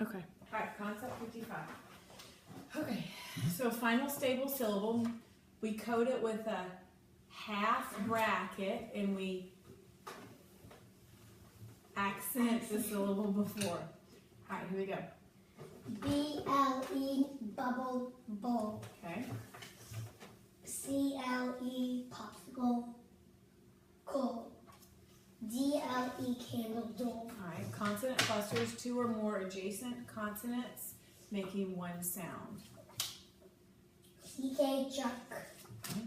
Okay. All right, concept 55. Okay, so final stable syllable, we code it with a half bracket and we accent the syllable before. All right, here we go. B-L-E, bubble, bowl. Okay. C-L-E, popsicle, cold. D-L-E, candle, dole. All right, consonant clusters, two or more adjacent consonants making one sound. C-K, chuck. Okay.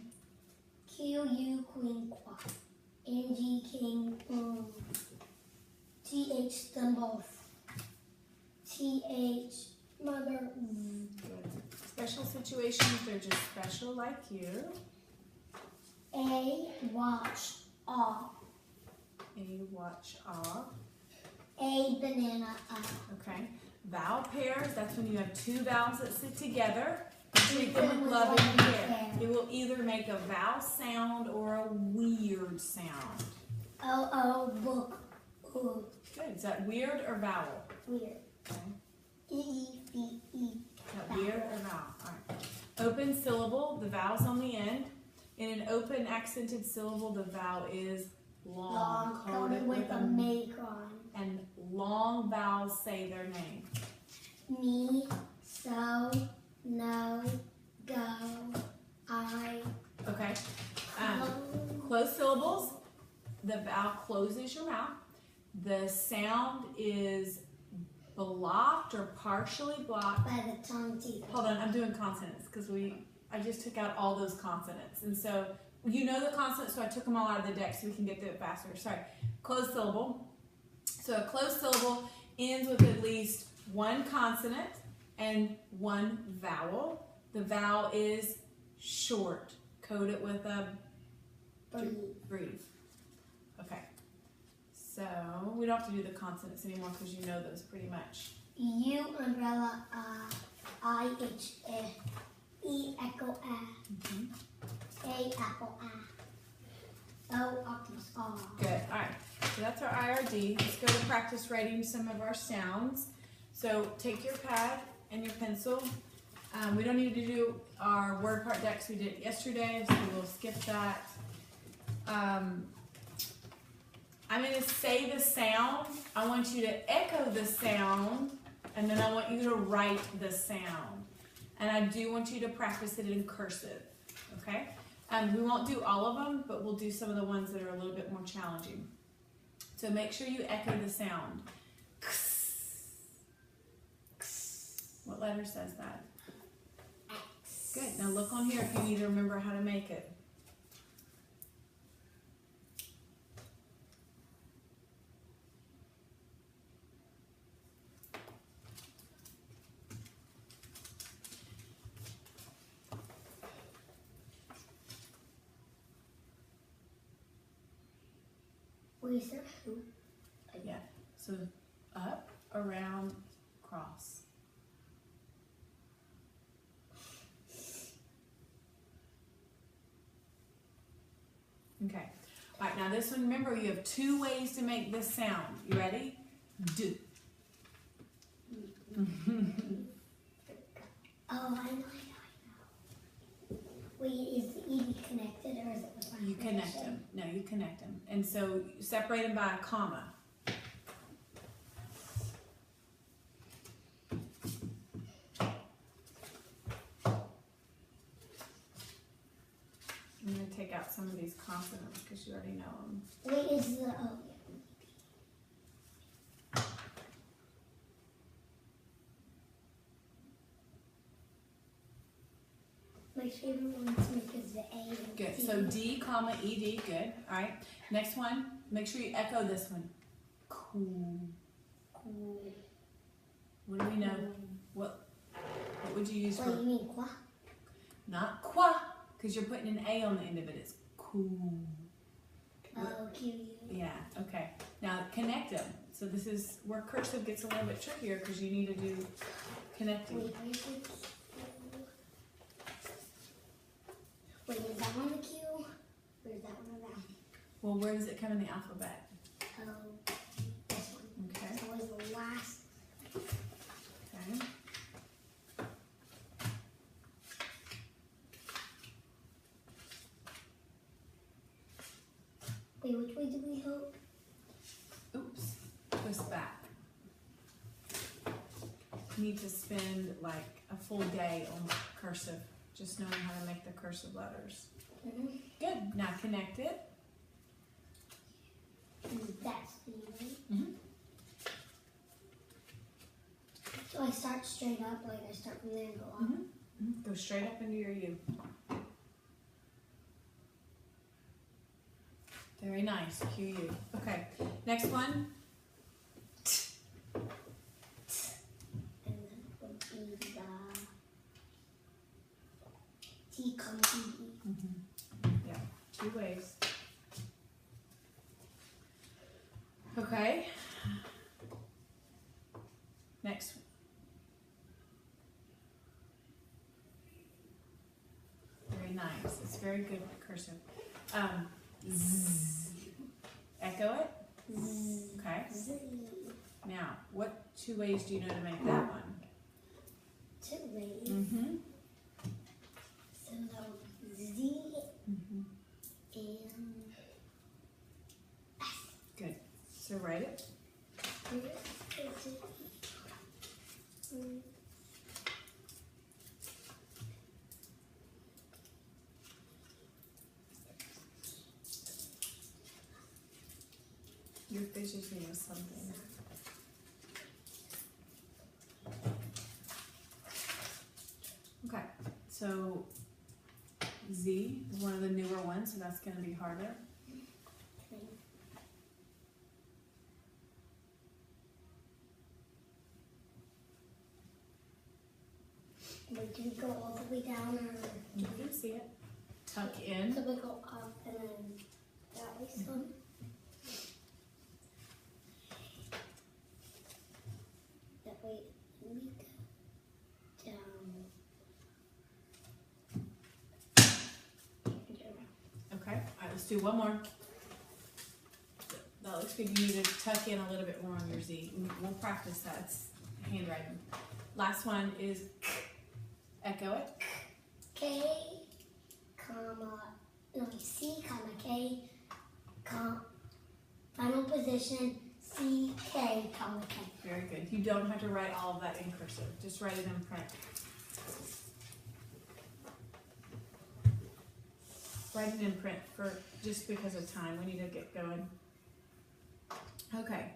Q-U, queen, quack. N-G, king, T-H, them both. T-H, mother. Good. Special situations, they're just special like you. A, watch, aw. A, watch, ah. A, banana, Okay. Vowel pairs, that's when you have two vowels that sit together. Treat them with love and care. It will either make a vowel sound or a weird sound. O-O, book, ooh. Good. Is that weird or vowel? Weird. Okay. E-E-B-E. Is that weird or vowel? All right. Open syllable, the vowel's on the end. In an open accented syllable, the vowel is long, Coded with a macron. and long vowels say their name. Me, so, no, go, I. Okay. Closed syllables, the vowel closes your mouth. The sound is blocked or partially blocked. By the tongue teeth. Hold on, I'm doing consonants because I just took out all those consonants. And so you know the consonants, so I took them all out of the deck so we can get through it faster. Sorry. Closed syllable. So a closed syllable ends with at least one consonant and one vowel. The vowel is short. Code it with a breathe. Okay. So we don't have to do the consonants anymore because you know those pretty much. U, umbrella, I-H, E, echo, A, apple, O, octopus, Good. All right. So that's our IRD. Let's go to practice writing some of our sounds. So take your pad and your pencil. We don't need to do our word part decks we did yesterday, so we'll skip that. I'm going to say the sound. I want you to echo the sound, and then I want you to write the sound. And I do want you to practice it in cursive, okay? We won't do all of them, but we'll do some of the ones that are a little bit more challenging. So make sure you echo the sound. What letter says that? Good. Now look on here if you need to remember how to make it. We said who? Yeah. So up, around, cross. Okay. All right, now this one, remember you have two ways to make this sound. You ready? Do. Oh, I know. Wait, is the ED connected or is it with my You connect them. No, you connect them. And so you separate them by a comma. I'm going to take out some of these consonants because you already know them. Wait, is the, oh, yeah. My favorite one to make is the A and Good. D. So D, comma, ED. Good. All right. Next one. Make sure you echo this one. Cool. Cool. What do we know? What would you use What for? do you mean, qua? Not qua, because you're putting an A on the end of it. It's cool. Oh, Q. Yeah. Okay. Now connect them. So this is where cursive gets a little bit trickier because you need to do connecting. Wait, where's the Q? Wait, is that one the Q? Or is that one a vowel? Well, where does it come in the alphabet? Oh, this one. Okay. It's always the last. do we hope? Oops, twist back. You need to spend like a full day on cursive, just knowing how to make the cursive letters. Good, now connect it. And that's the right? Mm-hmm. So I start straight up, like I start from there and go up. Mm-hmm. Mm-hmm. Go straight up into your U. Very nice, QU. Okay, next one. And that would be the T, T. Yeah, 2 ways. Okay. Next. Very nice. It's very good cursive. Z. Echo it. Z. Okay. Z. Now, what 2 ways do you know to make that one? 2 ways. Mm-hmm. So that would be Z Mm-hmm. and S. Good. So write it. Where is it? Your fish is made of something. Okay, so Z is one of the newer ones, so that's going to be harder. Wait, do we go all the way down or You can see it. Tuck in. so we go up and then that way some? That way we go down. Okay, all right, let's do one more. That looks good. You need to tuck in a little bit more on your Z. We'll practice that. It's handwriting. Last one is echo it. K, comma, no, C, comma, K, final position, C, K, comma, K. Very good. You don't have to write all of that in cursive. Just write it in print. Write it in print for just because of time. We need to get going. Okay.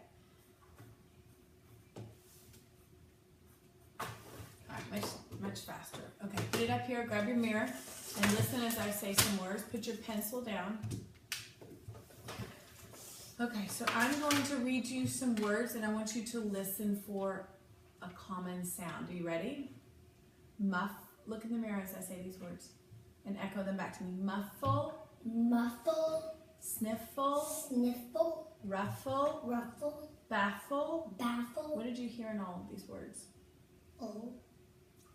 All right, much faster. Okay, put it up here, grab your mirror, and listen as I say some words. Put your pencil down. Okay, so I'm going to read you some words, and I want you to listen for a common sound. Are you ready? Look in the mirror as I say these words, and echo them back to me. Muffle. Muffle. Sniffle. Sniffle. Ruffle. Ruffle. Baffle. Baffle. What did you hear in all of these words? O.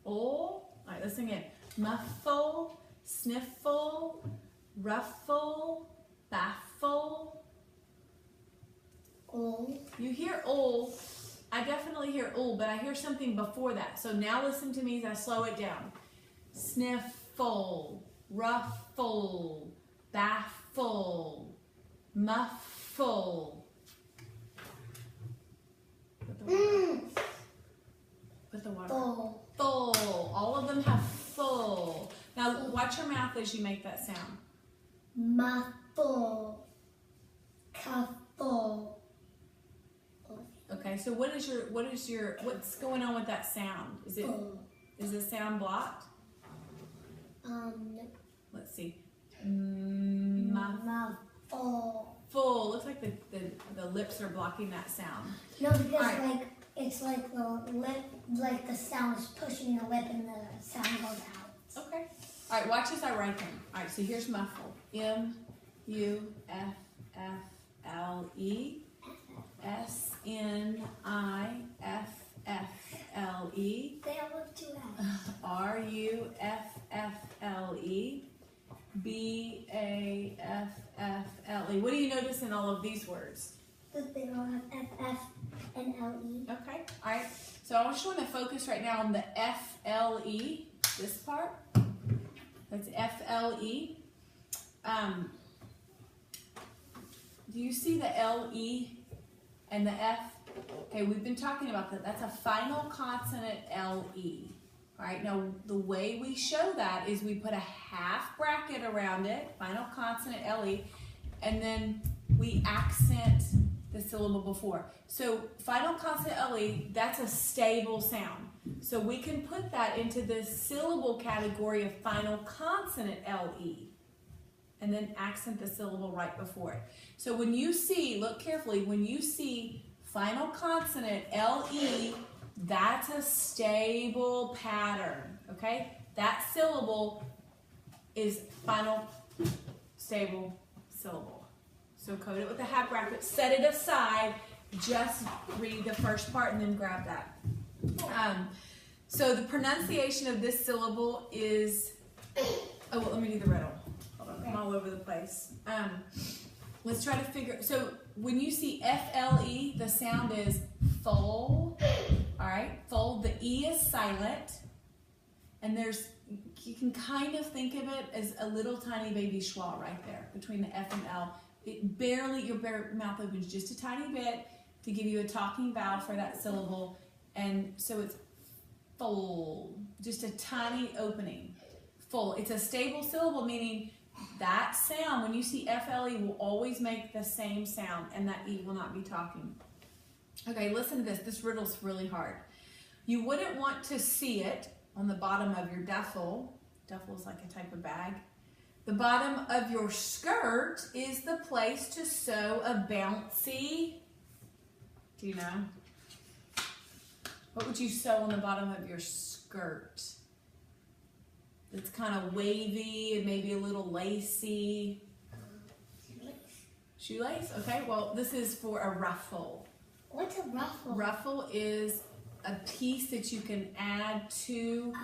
All right, listen again. Muffle, sniffle, ruffle, baffle. O. You hear all. I definitely hear all, but I hear something before that. So now listen to me as I slow it down. Sniffle, ruffle, baffle, muffle. Put the water. Full. Full. All of them have full. Now watch your mouth as you make that sound. Muffle. Cuffle. Okay, so what's going on with that sound? Is the sound blocked? No. Let's see. Muffle. Full. Looks like the lips are blocking that sound. No, because Alright. it's like the lip, like the sound is pushing the lip and the sound goes out. Okay. All right, watch as I write them. All right, so here's muffle. M-U-F-F-L-E. S-N-I-F-F-L-E. They all look too loud. R-U-F-F-L-E. B-A-F-F-L-E. What do you notice in all of these words? But they all have F and L-E. Okay, all right. So I just want to focus right now on the F-L-E, this part. That's F-L-E. Do Do you see the L-E and the F? Okay, we've been talking about that. That's a final consonant L-E. All right, now the way we show that is we put a half bracket around it, final consonant L-E, and then we accent the syllable before. So final consonant L-E, that's a stable sound. So we can put that into the syllable category of final consonant L-E, and then accent the syllable right before it. So when you see, look carefully, when you see final consonant L-E, that's a stable pattern, okay? That syllable is final stable syllable. So code it with a half bracket, set it aside, just read the first part and then grab that. So the pronunciation of this syllable is, oh, well, let me do the riddle. Hold on, I'm all over the place. Let's try to figure, so when you see F-L-E, the sound is fold, all right? Fold, the E is silent, and you can kind of think of it as a little tiny baby schwa right there between the F and L. It barely, your mouth opens just a tiny bit to give you a talking vowel for that syllable, and so it's fold, just a tiny opening. Fold, it's a stable syllable, meaning that sound, when you see F-L-E, will always make the same sound, and that E will not be talking. Okay, listen to this. This riddle's really hard. You wouldn't want to see it on the bottom of your duffel. Duffel is like a type of bag. The bottom of your skirt is the place to sew a bouncy. Do you know? What would you sew on the bottom of your skirt? It's kind of wavy and maybe a little lacy. Shoelace? Okay, well, this is for a ruffle. What's a ruffle? Ruffle is a piece that you can add to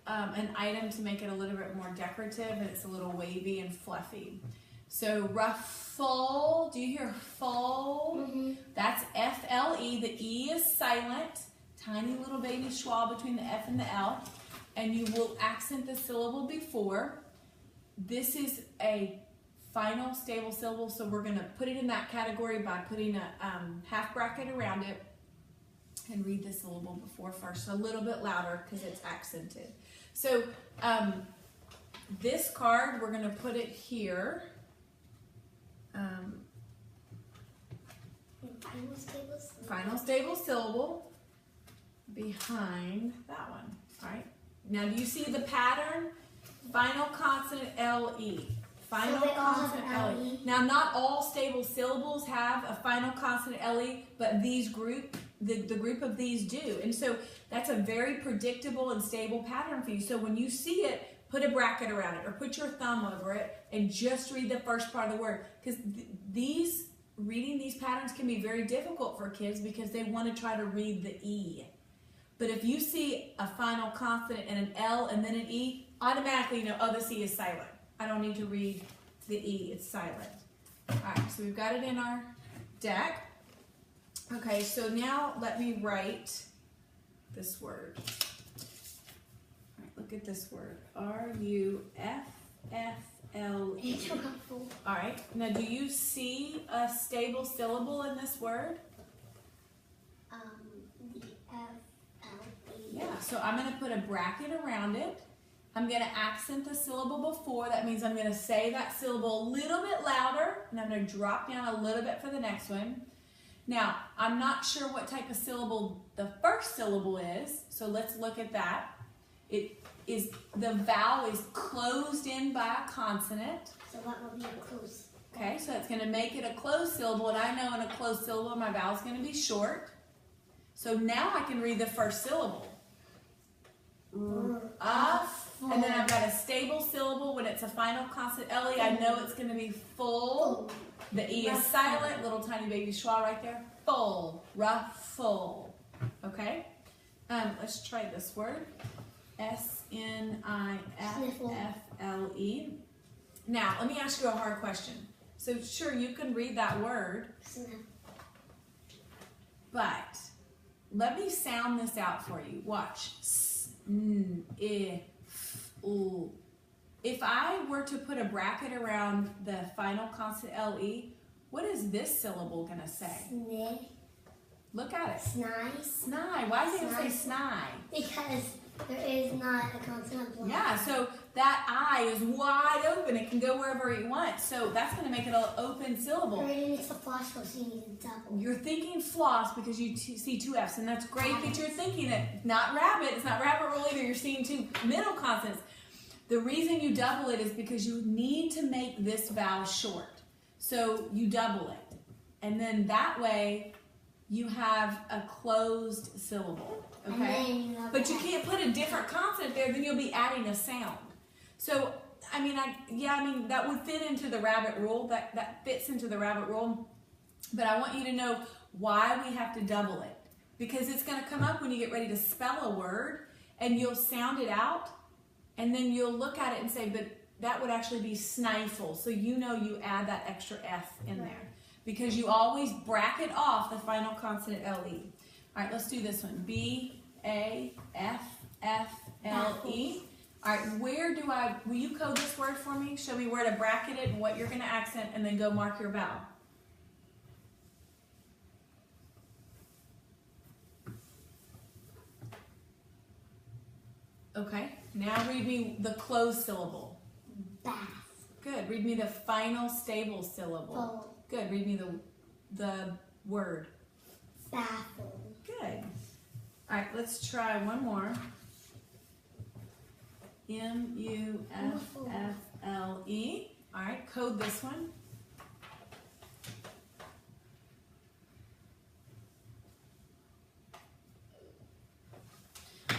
an item to make it a little bit more decorative, and it's a little wavy and fluffy. So ruffle, do you hear fold? Mm-hmm. That's F-L-E. The E is silent, tiny little baby schwa between the F and the L, and you will accent the syllable before. This is a final stable syllable, so we're going to put it in that category by putting a half bracket around it and read the syllable before first, a little bit louder because it's accented. So this card, we're going to put it here. Final stable syllable behind that one. All right. Now, do you see the pattern? Final consonant L-E. Final consonant L-E. Now, not all stable syllables have a final consonant L-E, but these the group of these do. And so that's a very predictable and stable pattern for you. So when you see it, put a bracket around it or put your thumb over it and just read the first part of the word. Because reading these patterns can be very difficult for kids because they want to try to read the E. But if you see a final consonant and an L and then an E, automatically you know, oh, this E is silent. I don't need to read the E, it's silent. All right, so we've got it in our deck. Okay, so now let me write this word. All right, look at this word. R-U-F-F-L-E. All right, now do you see a stable syllable in this word? The F-L-E. Yeah, so I'm going to put a bracket around it. I'm going to accent the syllable before. That means I'm going to say that syllable a little bit louder, and I'm going to drop down a little bit for the next one. Now, I'm not sure what type of syllable the first syllable is, so let's look at that. The vowel is closed in by a consonant. So that will be a close. Okay, so that's going to make it a closed syllable, and I know in a closed syllable my vowel is going to be short. So now I can read the first syllable. And then I've got a stable syllable when it's a final consonant L-E. I know it's going to be full. The E is silent, little tiny baby schwa right there. Full, ruffle. Okay? Let's try this word. S-N-I-F-F-L-E. Now, let me ask you a hard question. So, sure, you can read that word. But let me sound this out for you. Watch. If I were to put a bracket around the final consonant L-E, What is this syllable gonna say? Sneh. Look at it. Snai. Snai. Why is it gonna say snai? Because there is not a consonant block. Yeah, so that I is wide open. It can go wherever it wants. So that's gonna make it an open syllable. Already makes a floss, so you need a double. You're thinking floss because you see two F's, and that's great that you're thinking it. Not rabbit. It's not rabbit roll either. You're seeing two middle consonants. The reason you double it is because you need to make this vowel short. So you double it. And then that way you have a closed syllable. Okay? But you can't put a different consonant there, then you'll be adding a sound. So, I mean, that would fit into the rabbit rule. That fits into the rabbit rule. But I want you to know why we have to double it. Because it's going to come up when you get ready to spell a word, and you'll sound it out, and then you'll look at it and say, but that would actually be snifle. So you know you add that extra F in there. Because you always bracket off the final consonant L-E. All right, let's do this one. B-A-F-F-L-E. All right, will you code this word for me? Show me where to bracket it and what you're going to accent, and then go mark your vowel. Okay, now read me the closed syllable. Bath. Good, read me the final stable syllable. Fold. Good, read me the word. Baffle. Good. All right, let's try one more. M-U-F-F-L-E. All right, code this one.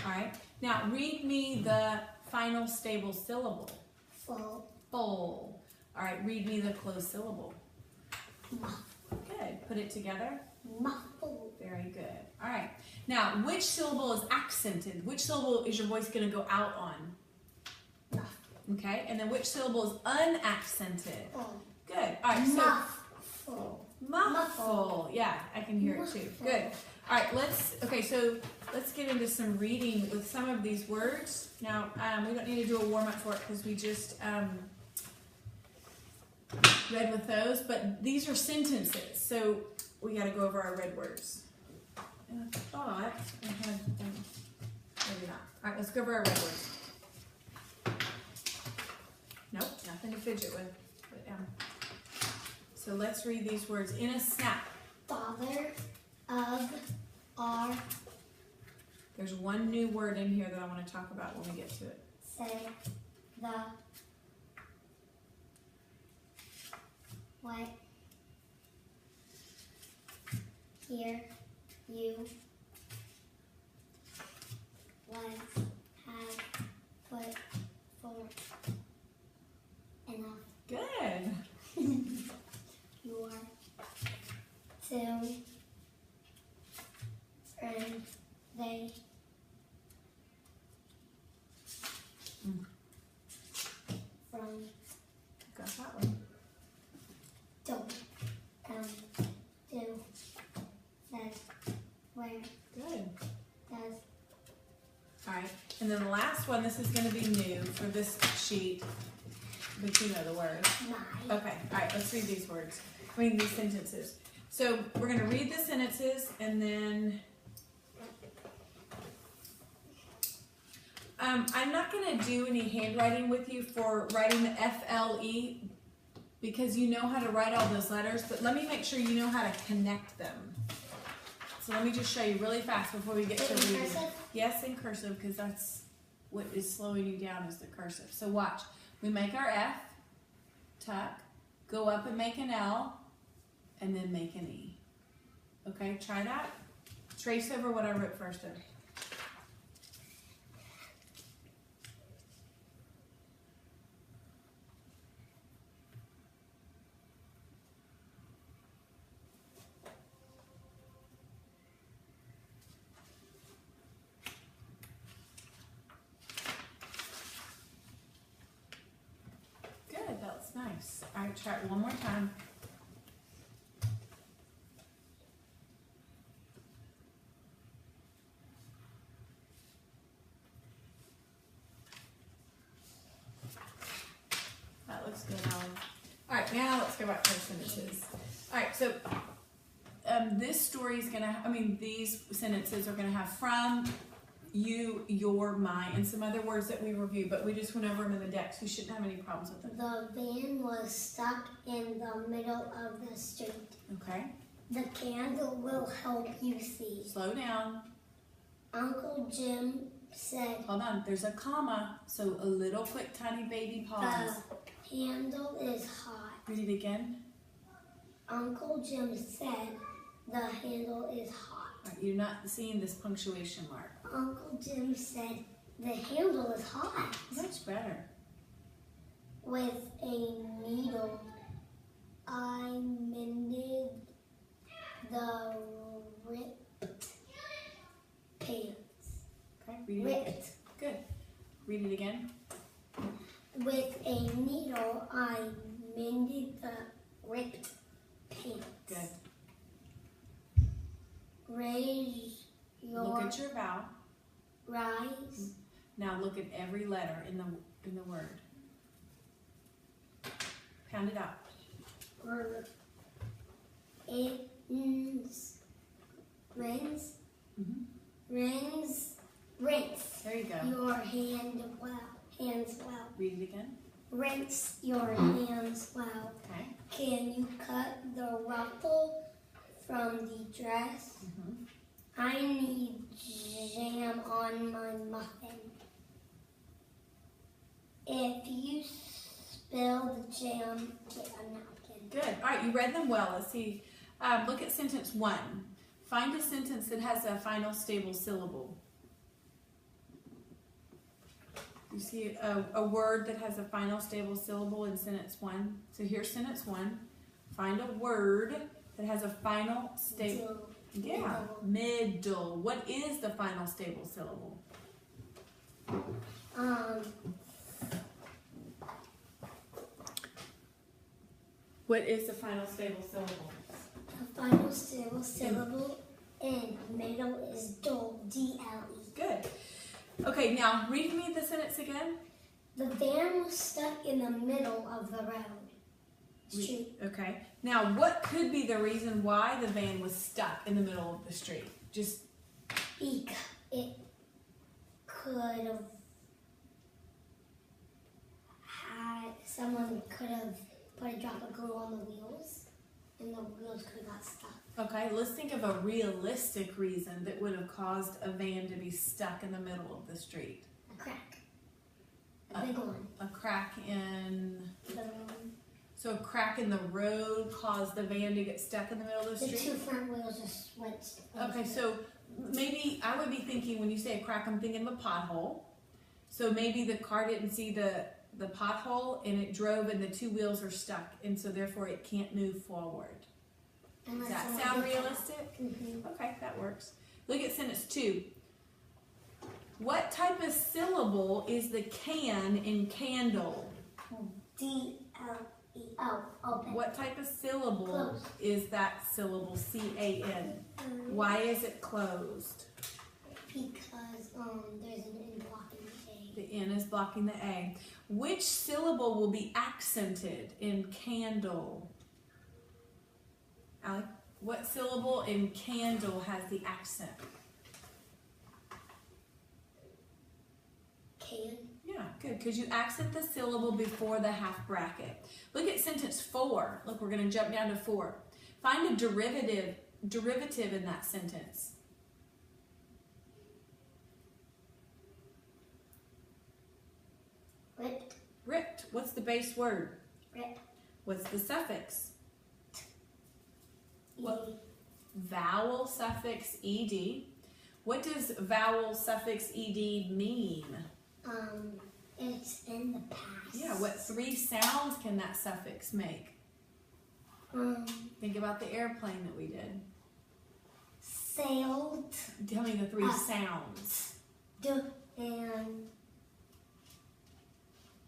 All right, now read me the final stable syllable. Full. Full. All right, read me the closed syllable. Muffle. Good. Put it together. Muffle. Very good. All right. Now, which syllable is accented? Which syllable is your voice going to go out on? Muffle. Okay. And then which syllable is unaccented? Full. Good. All right. So Muffle. muffle. Yeah, I can hear it too. Good. All right. Let's get into some reading with some of these words. Now, we don't need to do a warm up for it because we just read with those, but these are sentences, so we got to go over our red words. And I thought I had, maybe not. All right, let's go over our red words. Nope, nothing to fidget with. Put it down. So let's read these words in a snap. Father of our. There's one new word in here that I want to talk about when we get to it. Say the. What? Here, you. Was, had, put, for, enough. Good. Your, to, friend, they. From, Got that one. don't, come, do, says, where, Good. does. All right, and then the last one, this is going to be new for this sheet, but you know the word. My. Okay, all right, let's read these words. These sentences. So we're going to read the sentences, and then I'm not going to do any handwriting with you for writing the FLE because you know how to write all those letters, but let me make sure you know how to connect them. So let me just show you really fast before we get to reading. Cursive? Yes, in cursive, because that's what is slowing you down is the cursive. So watch. We make our F, tuck, go up and make an L, and then make an E. Okay, try that. Trace over what I wrote first there. Good, that was nice. All right, try it one more time. That looks good, Alan. All right, right, now let's go back to our sentences. All right, so this story is gonna, these sentences are gonna have from, you, your, my, and some other words that we reviewed, but we just went over them in the decks. We shouldn't have any problems with them. The van was stuck in the middle of the street. Okay, The candle will help you see. slow down. Uncle Jim said, Hold on, there's a comma, so a little quick tiny baby pause. the handle is hot. Read it again. Uncle Jim said, the handle is hot. All right, you're not seeing this punctuation mark. Uncle Jim said, the handle is hot. Much better. With a needle, I mended the ripped pants. Okay, read it again. Ripped. Good. Read it again. With a needle, I mended the ripped pants. Good. Raise your Look at your vowel. rise. Now look at every letter in the word. Pound it out. Rinse. Rinse. There you go. Your hands well. Read it again. Rinse your hands well. Okay. Can you cut the ruffle from the dress? I need jam on my muffin. If you spill the jam, get a napkin. Good. All right, you read them well. Let's see. Look at sentence 1. Find a sentence that has a final stable syllable. You see a word that has a final stable syllable in sentence 1. So here's sentence 1. Find a word that has a final stable. Yeah, middle. What is the final stable syllable? What is the final stable syllable? The final stable syllable in middle is dull, D-L-E. Good. Okay, now read me the sentence again. The van was stuck in the middle of the road. Street. Okay. Now, what could be the reason why the van was stuck in the middle of the street? Just Because it could have had, someone could have put a drop of glue on the wheels and the wheels could have got stuck. okay. Let's think of a realistic reason that would have caused a van to be stuck in the middle of the street. A crack. A big one. A crack in. The So a crack in the road caused the van to get stuck in the middle of the street? two front wheels just went. Okay, so maybe I would be thinking, when you say a crack, I'm thinking of a pothole. So maybe the car didn't see the pothole and it drove and the two wheels are stuck, and so therefore it can't move forward. Does that sound realistic? Okay, that works. Look at sentence 2. What type of syllable is the can in candle? D-L-E. Oh, open. What type of syllable Closed. is that syllable? C-A-N. Why is it closed? Because there's an N blocking the A. The N is blocking the A. Which syllable will be accented in candle? Allie, what syllable in candle has the accent? Can. Yeah, good, because you accent the syllable before the half bracket. Look at sentence 4. Look, we're going to jump down to 4. Find a derivative in that sentence. Ripped. Ripped. What's the base word? Rip. What's the suffix? What? Vowel suffix ed. What does vowel suffix ed mean? It's in the past. Yeah, what 3 sounds can that suffix make? Think about the airplane that we did. Sailed. Tell me the 3 sounds. D and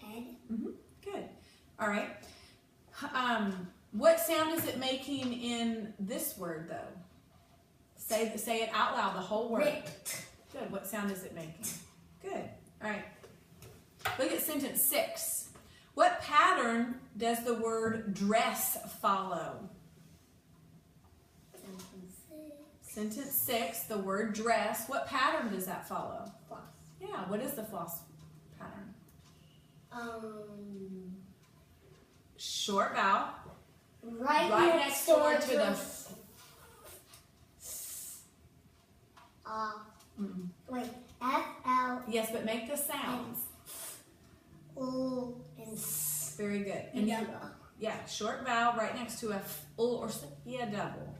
Ed. Good. All right. What sound is it making in this word, though? Say it out loud, the whole word. Ripped. Good. What sound is it making? Good. All right. Look at sentence 6. What pattern does the word dress follow? Sentence 6, the word dress. What pattern does that follow? Floss. Yeah, what is the floss pattern? Short vowel. Right next door to the wait, F-L. Yes, but make the sounds. O and S. Very good. And yeah, short vowel right next to a or double.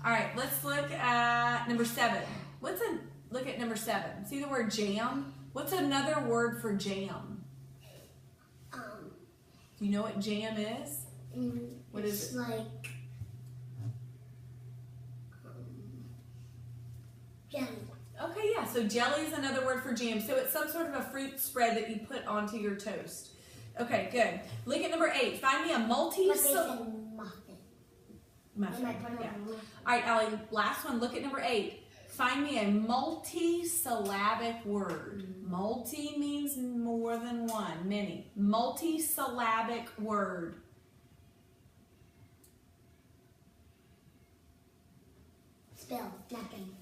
All right, let's look at number 7. Look at number 7. See the word jam? What's another word for jam? Do you know what jam is? What is it? It's like jelly. Okay, yeah, so jelly is another word for jam. So it's some sort of a fruit spread that you put onto your toast. Okay, good. Look at number 8. Find me a Muffin. Muffin. Yeah. All right, Allie, last one. Look at number 8. Find me a multi-syllabic word. Multi means more than one, many. Multi-syllabic word. Spill. Napkin.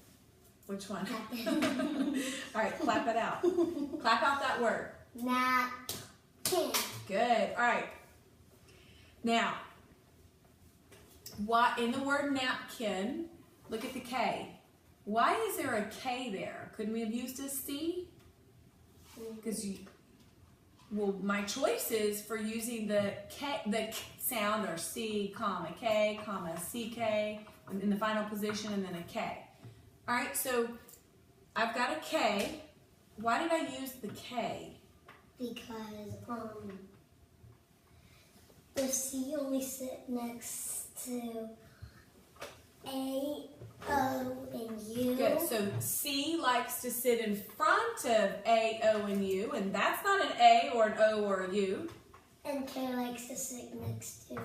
Which one? Napkin. All right, clap it out. Clap out that word. Napkin. Good. All right. Now, what in the word napkin, look at the K. Why is there a K there? Couldn't we have used a C? Because my choice is for using the K, the sound or C, comma K, comma CK in the final position and then a K. All right, so I've got a K. Why did I use the K? Because the C only sit next to A, O, and U. Good. So C likes to sit in front of A, O, and U, and that's not an A or an O or a U. And K likes to sit next to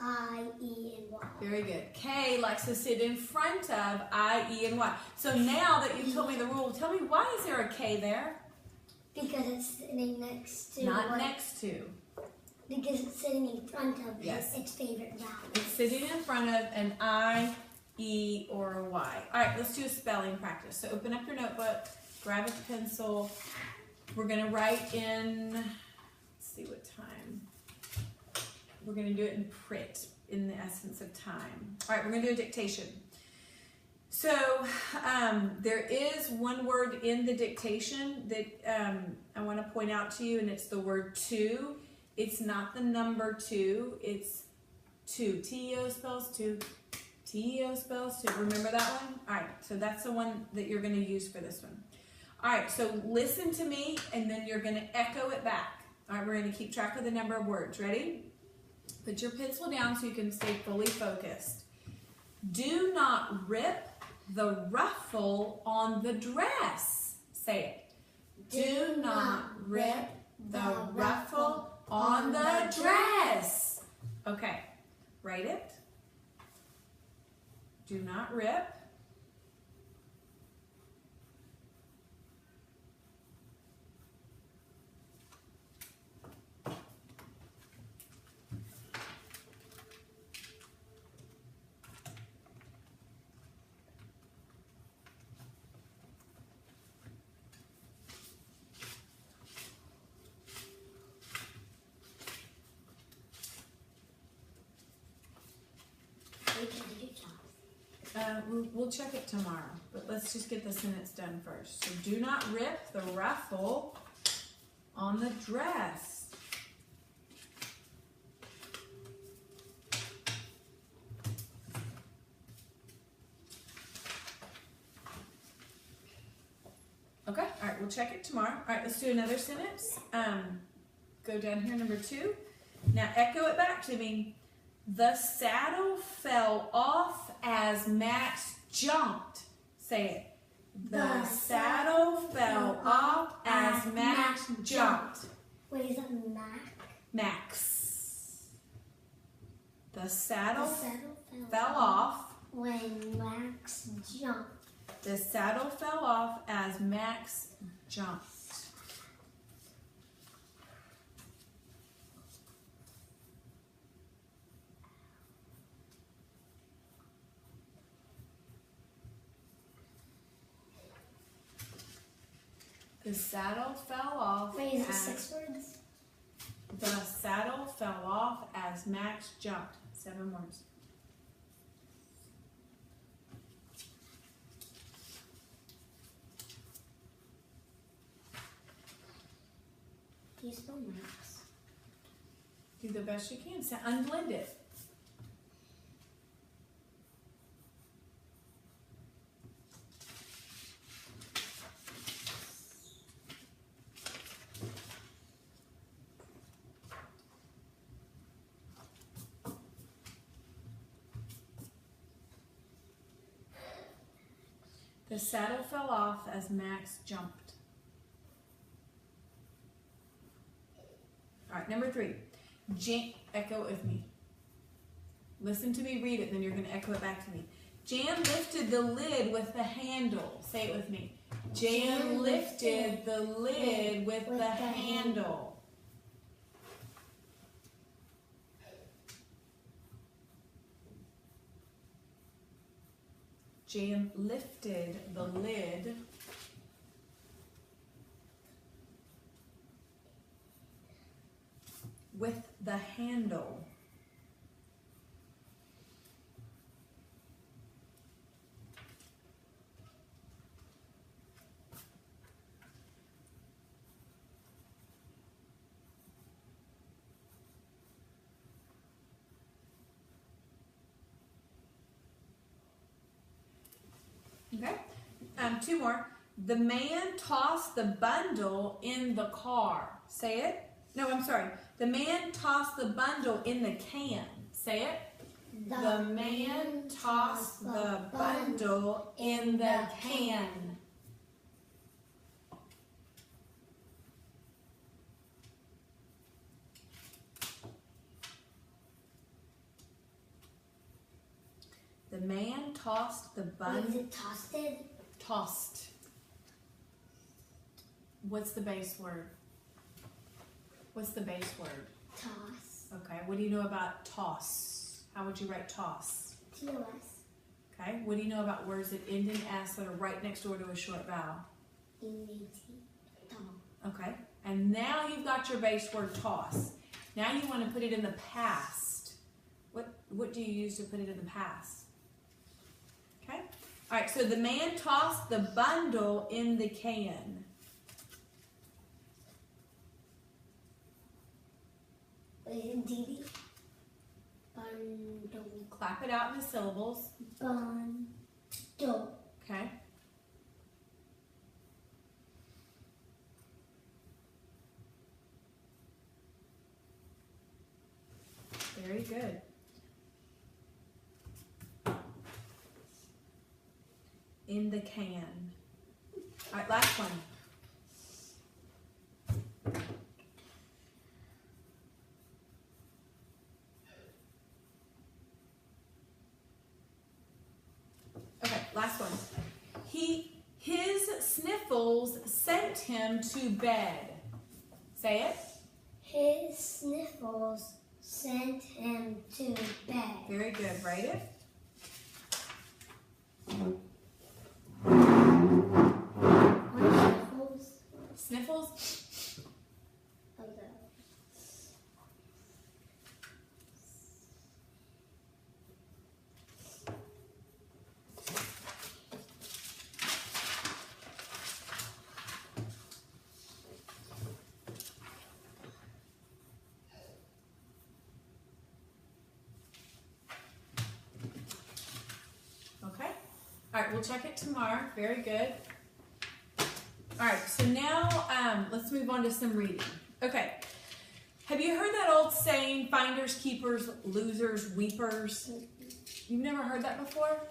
I, E, and Y. Very good. K likes to sit in front of I, E, and Y. So now that you've told me the rule, tell me why is there a K there? Because it's sitting next to. Not next to. Because it's sitting in front of Yes. its favorite vowel. It's sitting in front of an I, E, or a Y. All right, let's do a spelling practice. So open up your notebook, grab a pencil. We're going to write in, let's see what time. We're going to do it in Prit, in the essence of time. All right, we're going to do a dictation. So there is one word in the dictation that I want to point out to you, and it's the word to. It's not the number 2, it's two. T-E-O spells 2. T-E-O spells 2. Remember that one? All right, so that's the one that you're going to use for this one. All right, so listen to me, and then you're going to echo it back. All right, we're going to keep track of the number of words. Ready? Put your pencil down so you can stay fully focused. Do not rip the ruffle on the dress. Say it. Do not rip the ruffle on the dress. Okay, write it. Do not rip. We'll check it tomorrow, but let's just get the sentence done first. So do not rip the ruffle on the dress. Okay, all right, we'll check it tomorrow. All right, let's do another sentence. Go down here, number 2. Now echo it back to me. The saddle fell off as Max jumped. Say it. The saddle fell off as Max jumped. Wait, is that Mac? Max. The saddle fell off when Max jumped. The saddle fell off as Max jumped. The saddle fell off. Wait, is it as- 6 words? The saddle fell off as Max jumped. 7 words. Do you spell Max? Do the best you can. Unblend it. The saddle fell off as Max jumped. All right, number 3. Echo it with me. Listen to me read it, then you're going to echo it back to me. Jan lifted the lid with the handle. Say it with me. Jan lifted the lid with the handle. Jan lifted the lid with the handle. Okay, 2 more. The man tossed the bundle in the car. Say it. No, I'm sorry. The man tossed the bundle in the can. Say it. The man tossed the bundle in the can. The man tossed the Is bundle. it toasted? Tossed. What's the base word? What's the base word? Toss. Okay, what do you know about toss? How would you write toss? TOS. Okay, what do you know about words that end in S that are right next door to a short vowel? EAT. Okay, and now you've got your base word toss. Now you want to put it in the past. What do you use to put it in the past? Okay, all right, so the man tossed the bundle in the can. DD. Bundle. Clap it out in the syllables. Bundle. Okay. Very good. In the can. All right, last one. Okay, last one. His sniffles sent him to bed. Say it. His sniffles sent him to bed. Very good. Write it. What sniffles? Sniffles. Okay. Okay. All right, we'll check it tomorrow. Very good. All right, so now let's move on to some reading. Okay. Have you heard that old saying, finders, keepers, losers, weepers? You've never heard that before?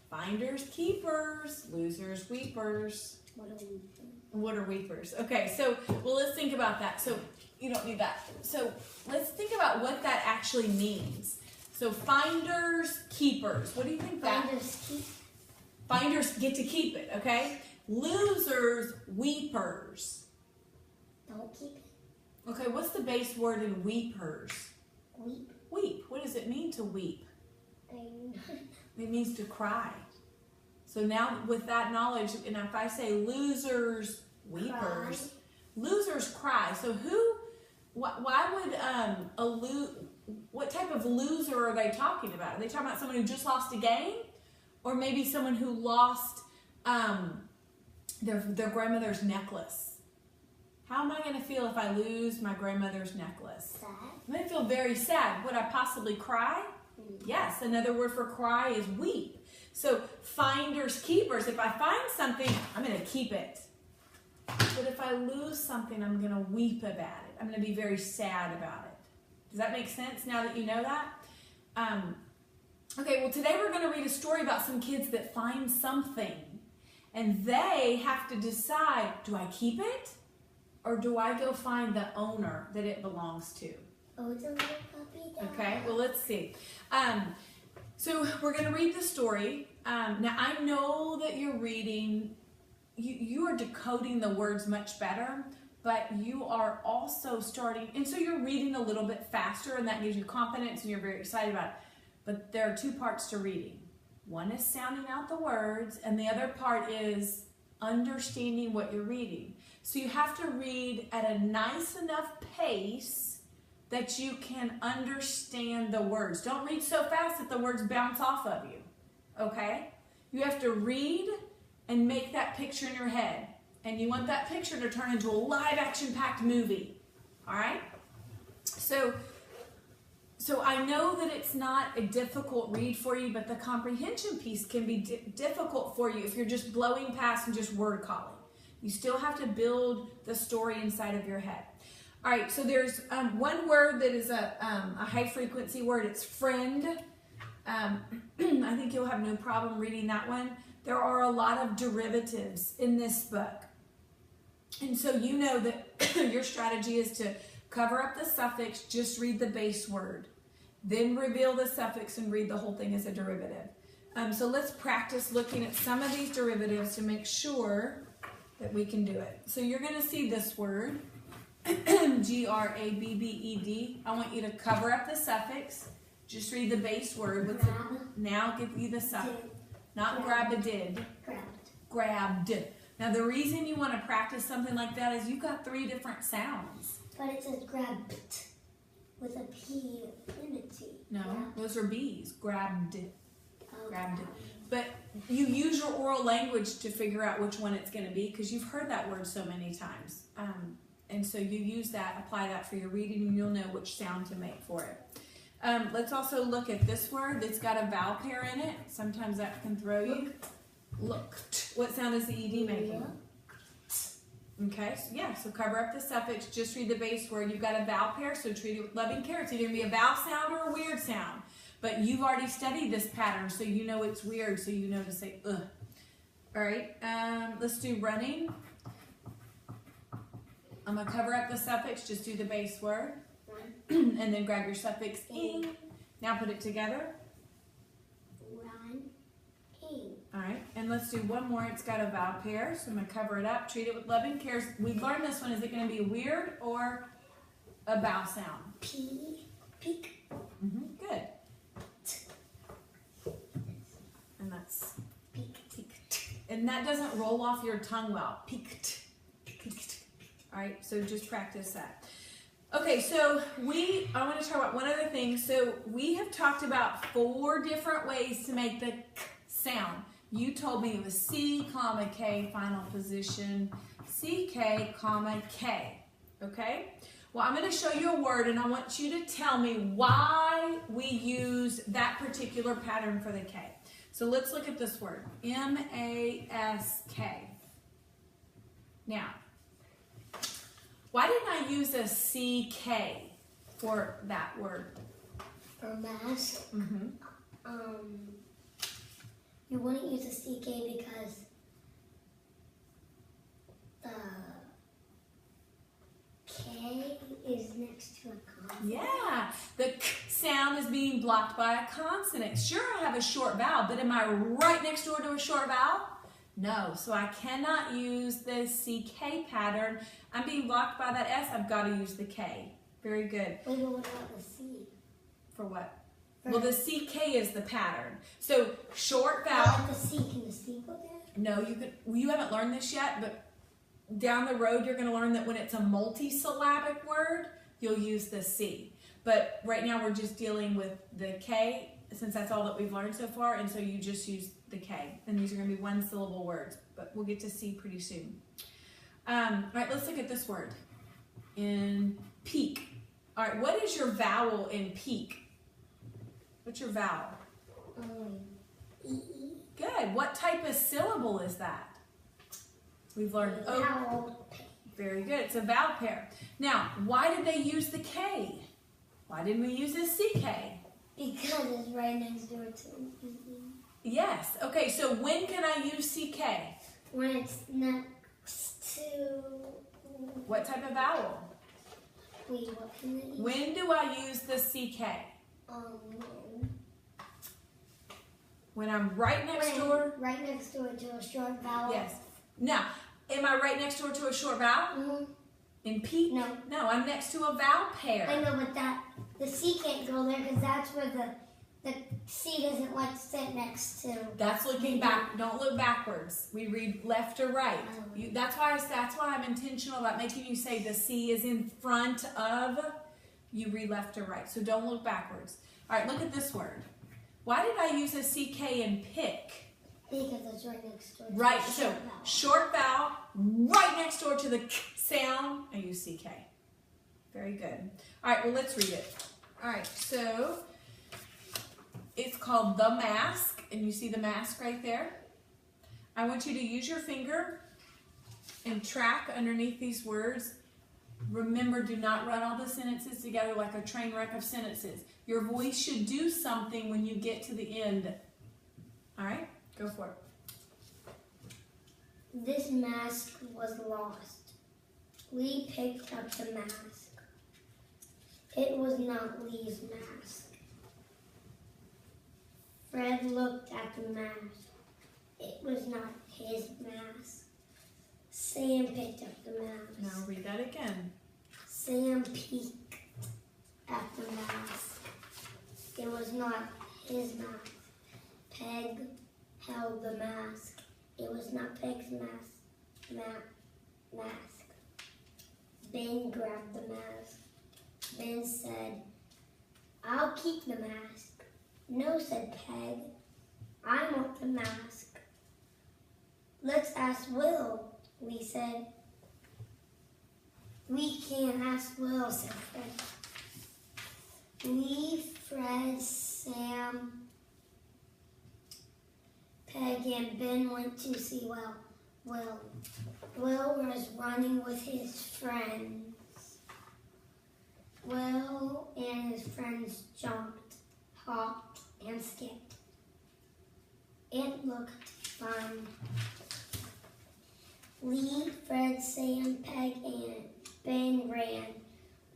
Finders, keepers, losers, weepers. What are we doing? What are weepers? Okay, so, well, let's think about that. So, you don't need that. So, let's think about what that actually means. So, finders, keepers. What do you think that? Finders keep. Finders get to keep it, okay? Losers, weepers. Don't keep it. Okay, what's the base word in weepers? Weep. Weep. What does it mean to weep? Thing. It means to cry. So now with that knowledge, and if I say losers Weepers. Losers cry. So why would what type of loser are they talking about? Are they talking about someone who just lost a game? Or maybe someone who lost their grandmother's necklace? How am I going to feel if I lose my grandmother's necklace? Sad. I'm going to feel very sad. Would I possibly cry? Yes, another word for cry is weep. So finders keepers. If I find something, I'm going to keep it. But if I lose something, I'm going to weep about it. I'm going to be very sad about it. Does that make sense now that you know that? Okay, well today we're going to read a story about some kids that find something. And they have to decide, do I keep it? Or do I go find the owner that it belongs to? Oh, it's a little puppy dog. Okay, well let's see. So we're going to read the story. Now I know that you're reading, you are decoding the words much better, but you are also starting, and so you're reading a little bit faster, and that gives you confidence and you're very excited about it. But there are two parts to reading. One is sounding out the words, and the other part is understanding what you're reading. So you have to read at a nice enough pace that you can understand the words. Don't read so fast that the words bounce off of you, okay? You have to read and make that picture in your head. And you want that picture to turn into a live action-packed movie, all right? So I know that it's not a difficult read for you, but the comprehension piece can be difficult for you if you're just blowing past and just word calling. You still have to build the story inside of your head. All right, so there's one word that is a high frequency word. It's friend. I think you'll have no problem reading that one. There are a lot of derivatives in this book. And so you know that your strategy is to cover up the suffix, just read the base word. Then reveal the suffix and read the whole thing as a derivative. So let's practice looking at some of these derivatives to make sure that we can do it. So you're going to see this word, G-R-A-B-B-E-D. I want you to cover up the suffix. Just read the base word. Now give you the suffix. Not grab-a-did. Grabbed. Now the reason you want to practice something like that is you've got 3 different sounds. But it says grabbed with a P and a T. No, those are B's. Grabbed. Oh, Grabbed. But you use your oral language to figure out which one it's going to be because you've heard that word so many times. And so you use that, apply that for your reading, and you'll know which sound to make for it. Let's also look at this word that's got a vowel pair in it. Sometimes that can throw you. Looked. What sound is the ED making? Okay, so yeah, so cover up the suffix, just read the base word. You've got a vowel pair, so treat it with loving care. It's either going to be a vowel sound or a weird sound. But you've already studied this pattern, so you know it's weird, so you know to say ugh. All right, let's do running. I'm going to cover up the suffix, just do the base word. And then grab your suffix ing. Now put it together. All right, and let's do one more. It's got a vowel pair, so I'm going to cover it up. Treat it with loving care. We've learned this one. Is it going to be weird or a vowel sound? P. Peek. Good. And that's Peeked. and that doesn't roll off your tongue well. Peeked. Peeked. All right, so just practice that. Okay, so I want to talk about one other thing. So we have talked about 4 different ways to make the k sound. You told me it was C, comma, K, final position, CK, comma, K, okay? Well, I'm going to show you a word, and I want you to tell me why we use that particular pattern for the K. So let's look at this word, M-A-S-K. Now, why didn't I use a CK for that word? For mask. You wouldn't use a CK because the K is next to a consonant. Yeah, the K sound is being blocked by a consonant. Sure, I have a short vowel, but am I right next door to a short vowel? No, so I cannot use the CK pattern. I'm being blocked by that S, I've got to use the K. Very good. Wait, but what about the C? For what? Well, the CK is the pattern. So short vowel. Like the C, can the C go there? No, you haven't learned this yet, but down the road, you're going to learn that when it's a multisyllabic word, you'll use the C. But right now, we're just dealing with the K, since that's all that we've learned so far, and so you just use the K. And these are going to be one-syllable words, but we'll get to C pretty soon. All right, let's look at this word. In peak. All right, what is your vowel in peak? What's your vowel? E. Good. What type of syllable is that? We've learned Vowel. Very good. It's a vowel pair. Now, why did they use the K? Why didn't we use a CK? Because it's right next door to E. Yes. Okay, so when can I use CK? When it's next to... What type of vowel? Wait, what can it use? When do I use the CK? When I'm right next door? Right next door to a short vowel. Yes. Now, am I right next door to a short vowel? Mm-hmm. In peak? No. No, I'm next to a vowel pair. I know, but the C can't go there because that's where the C doesn't like to sit next to. That's looking back. Don't look backwards. We read left or right. That's why I'm intentional about making you say the C is in front of. You read left or right. So don't look backwards. All right, look at this word. Why did I use a CK in pick? Because it's right next door. Right. So short vowel, right next door to the K sound. I use CK. Very good. All right. Well, let's read it. All right. So. It's called The Mask, and you see the mask right there. I want you to use your finger and track underneath these words. Remember, do not run all the sentences together like a train wreck of sentences. Your voice should do something when you get to the end. All right, go for it. This mask was lost. Lee picked up the mask. It was not Lee's mask. Fred looked at the mask. It was not his mask. Sam picked up the mask. Now read that again. Sam peeked at the mask. It was not his mask. Peg held the mask. It was not Peg's mask. Ben grabbed the mask. Ben said, "I'll keep the mask." "No," said Peg. "I want the mask." "Let's ask Will," Lee said. "We can't ask Will," said Fred. Lee, Fred, Sam, Peg, and Ben went to see Will. Will was running with his friends. Will and his friends jumped, hopped, and skipped. It looked fun. Lee, Fred, Sam, Peg, and Ben ran.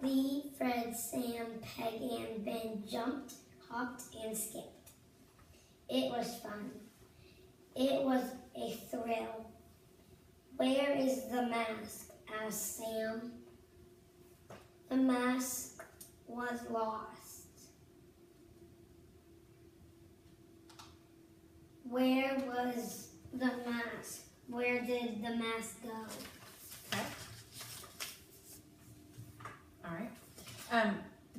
Lee, Fred, Sam, Peg, and Ben jumped, hopped, and skipped. It was fun. It was a thrill. "Where is the mask?" asked Sam. The mask was lost. Where was the mask? Where did the mask go? Okay. All right.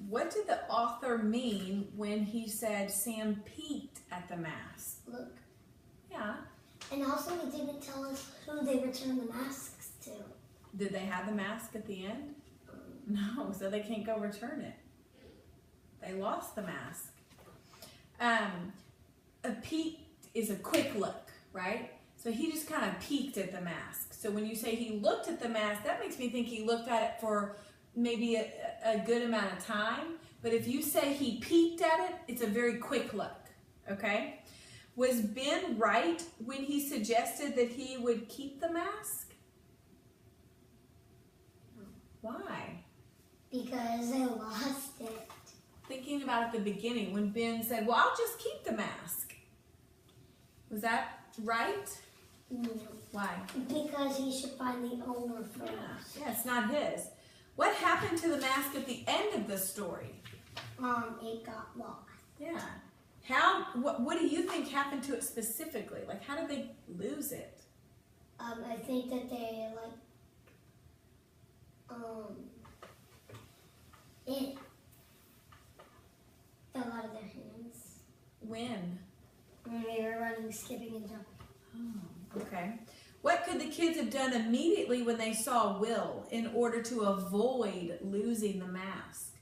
What did the author mean when he said Sam peeked at the mask? Look. Yeah. And also he didn't tell us who they returned the masks to. Did they have the mask at the end? No, so they can't go return it. They lost the mask. A peek is a quick look, right? So he just kind of peeked at the mask. So when you say he looked at the mask, that makes me think he looked at it for maybe a good amount of time. But if you say he peeked at it, it's a very quick look, okay? Was Ben right when he suggested that he would keep the mask? Why? Because I lost it. Thinking about at the beginning when Ben said, well, I'll just keep the mask. Was that right? No. Why? Because he should find the owner first. Yeah, it's not his. What happened to the mask at the end of the story? It got lost. Yeah. What do you think happened to it specifically? Like, how did they lose it? I think that they when? When we were running, skipping, and jumping. Oh, okay. What could the kids have done immediately when they saw Will in order to avoid losing the mask?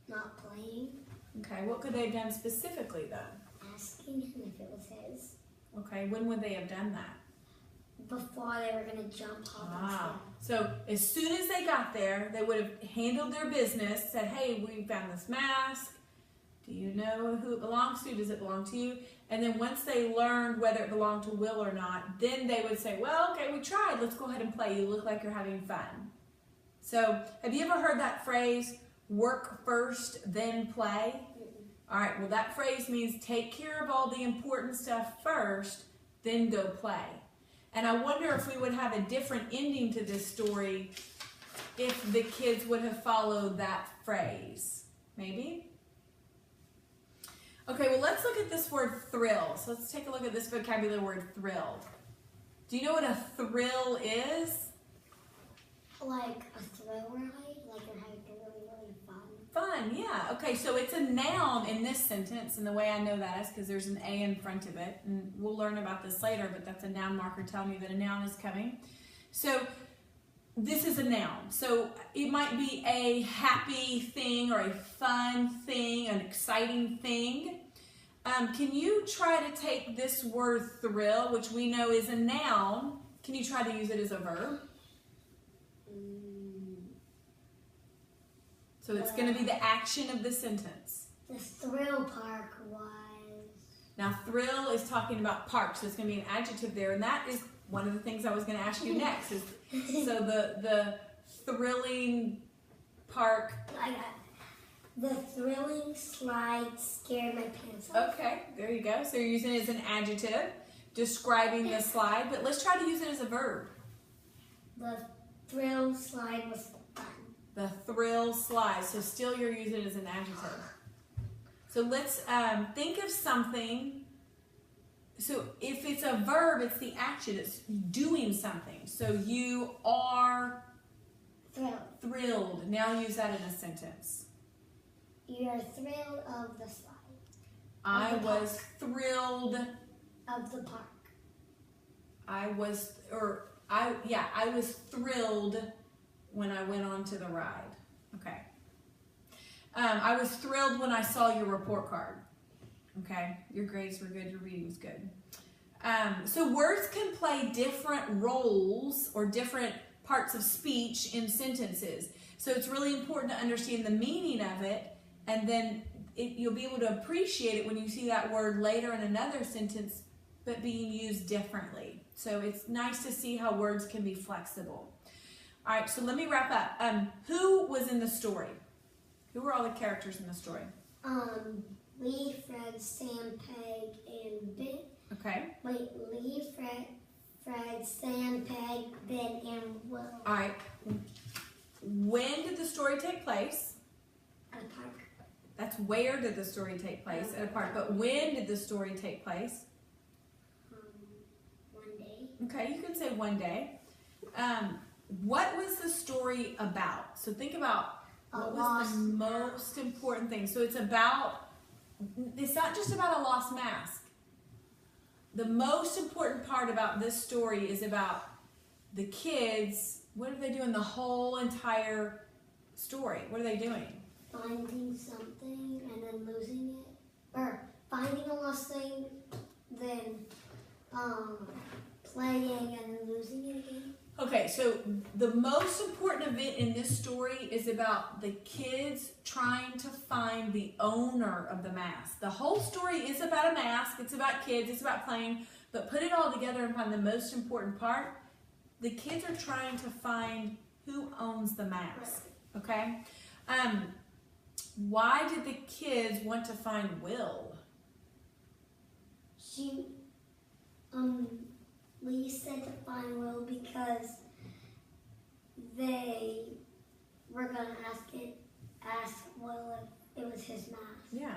Not playing. Okay, what could they have done specifically though? Asking him if it was his. Okay, when would they have done that? Before they were going to jump, hop, and Ah, skip. so as soon as they got there, they would have handled their business, said, hey, we found this mask. Do you know who it belongs to? Does it belong to you? And then once they learned whether it belonged to Will or not, then they would say, well, okay, we tried. Let's go ahead and play. You look like you're having fun. So have you ever heard that phrase, work first, then play? All right, well, that phrase means take care of all the important stuff first, then go play. And I wonder if we would have a different ending to this story if the kids would have followed that phrase. Maybe? Okay, well, let's look at this word thrill. So let's take a look at this vocabulary word thrill. Do you know what a thrill is? Like a thrill ride? Like you're having really, really fun? Fun, yeah. Okay, so it's a noun in this sentence, and the way I know that is because there's an A in front of it, and we'll learn about this later, but that's a noun marker telling me that a noun is coming. So this is a noun. So it might be a happy thing or a fun thing, an exciting thing. Can you try to take this word thrill, which we know is a noun, can you try to use it as a verb? So it's going to be the action of the sentence. The thrill park was... Now, thrill is talking about park, so it's going to be an adjective there, and that is one of the things I was going to ask you next. Is, so the thrilling park. I got it. The thrilling slide scared my pants off. Okay, there you go. So you're using it as an adjective, describing the slide, but let's try to use it as a verb. The thrill slide was fun. The thrill slide. So still you're using it as an adjective. So let's think of something. So if it's a verb, it's the action. It's doing something. So you are thrilled. Now use that in a sentence. You are thrilled of the slide. I was thrilled Of the park. I was thrilled when I went on to the ride. Okay. I was thrilled when I saw your report card. Okay. Your grades were good. Your reading was good. So words can play different roles or different parts of speech in sentences. So it's really important to understand the meaning of it, and then you'll be able to appreciate it when you see that word later in another sentence, but being used differently. So it's nice to see how words can be flexible. All right, so let me wrap up. Who was in the story? Who were all the characters in the story? Lee, Fred, Sam, Peg, and Ben. Okay. Wait, Lee, Fred, Sam, Peg, Ben, and Will. All right. When did the story take place? At a park. That's where did the story take place? At a park. But when did the story take place? One day. Okay, you can say one day. What was the story about? So think about what was the most important thing. So it's not just about a lost mask. The most important part about this story is about the kids. What are they doing the whole entire story? What are they doing? Finding something and then losing it. Or finding a lost thing, then playing and then losing it again. Okay, so the most important event in this story is about the kids trying to find the owner of the mask. The whole story is about a mask, it's about kids, it's about playing, but put it all together and find the most important part. The kids are trying to find who owns the mask, okay? Why did the kids want to find Will? Lee said to find Will because they were going to ask Will if it was his mask. Yeah.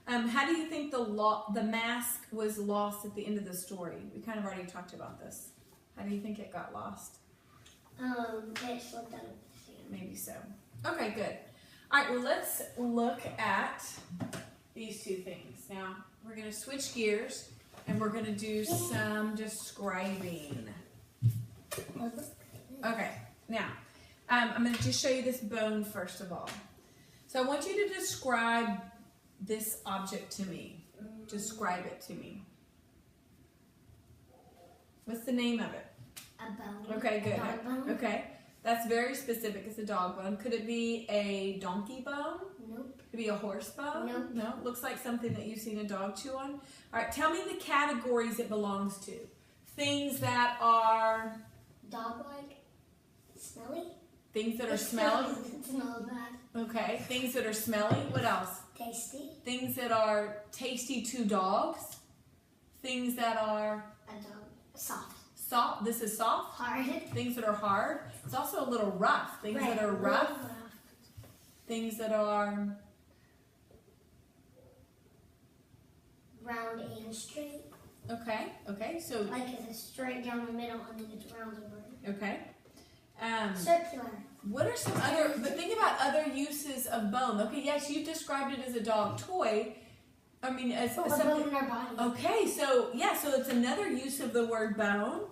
How do you think the mask was lost at the end of the story? We kind of already talked about this. How do you think it got lost? It slipped out of the sand. Maybe so. Okay, good. All right, well, let's look at these two things. Now, we're going to switch gears and we're going to do some describing. Okay, now, I'm going to just show you this bone first of all. So I want you to describe this object to me. Describe it to me. What's the name of it? A bone. Okay, good. Dog bone. Okay, that's very specific. It's a dog bone. Could it be a donkey bone? Nope. Could it be a horse bone? Nope. No, looks like something that you've seen a dog chew on. All right, tell me the categories it belongs to. Things that are... Dog-like. Smelly. Things that are smelly. It smells bad. Okay, things that are smelly. What else? Tasty. Things that are tasty to dogs. Things that are A dog. Soft. soft. This is soft. Hard. Things that are hard. It's also a little rough. Things Right. that are rough. Things that are Round and straight. okay. Okay. So Like it's straight down the middle and then it's round over. okay. Circular. What are some other? But think about other uses of bone. Okay. Yes, you described it as a dog toy. I mean, as Put a something. bone in our body. Okay. So yeah. So it's another use of the word bone.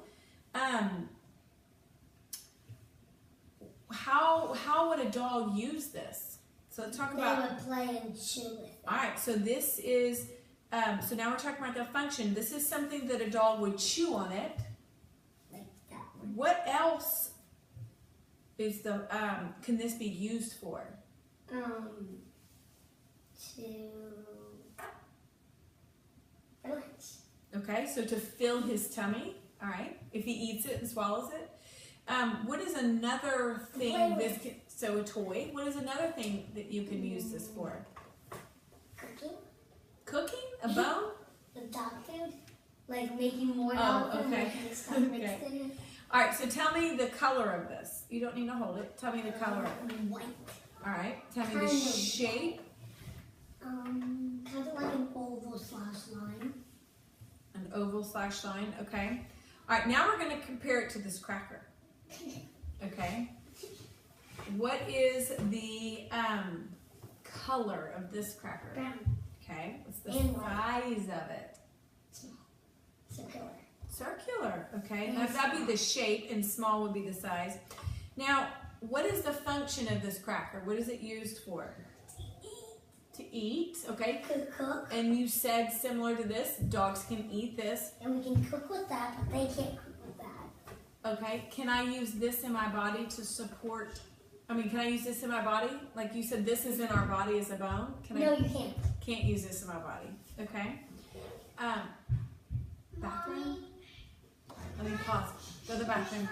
How would a dog use this? So let's talk They about. would play and chew with it. All right, so this is, so now we're talking about the function. This is something that a dog would chew on it. Like that one. What else is the, can this be used for? To relax. Okay, so to fill his tummy, all right, if he eats it and swallows it. What is another Play thing with. this can, so a toy, what is another thing that you can use this for? Cooking. Cooking? A bone? The dog food. Like making more Oh, dog food. okay. Making stuff Okay. mixed in it. All right, so tell me the color of this. You don't need to hold it. Tell me the color of it. White. All right, tell me the Kind of. shape. Kind of like an oval/line. An oval / line, okay. All right, now we're going to compare it to this cracker, okay. What is the color of this cracker? Brown. Okay, what's the And white. size of it? Small. Circular. Circular, okay. And Now that'd be small. the shape and small would be the size. Now, what is the function of this cracker? What is it used for? To eat, okay. Could cook. And you said similar to this, dogs can eat this. And we can cook with that, but they can't cook with that. Okay, can I use this in my body to support, can I use this in my body? Like you said, this is in our body as a bone. No, you can't. Can't use this in my body. Okay. Bathroom? Let me pause. Go to the bathroom.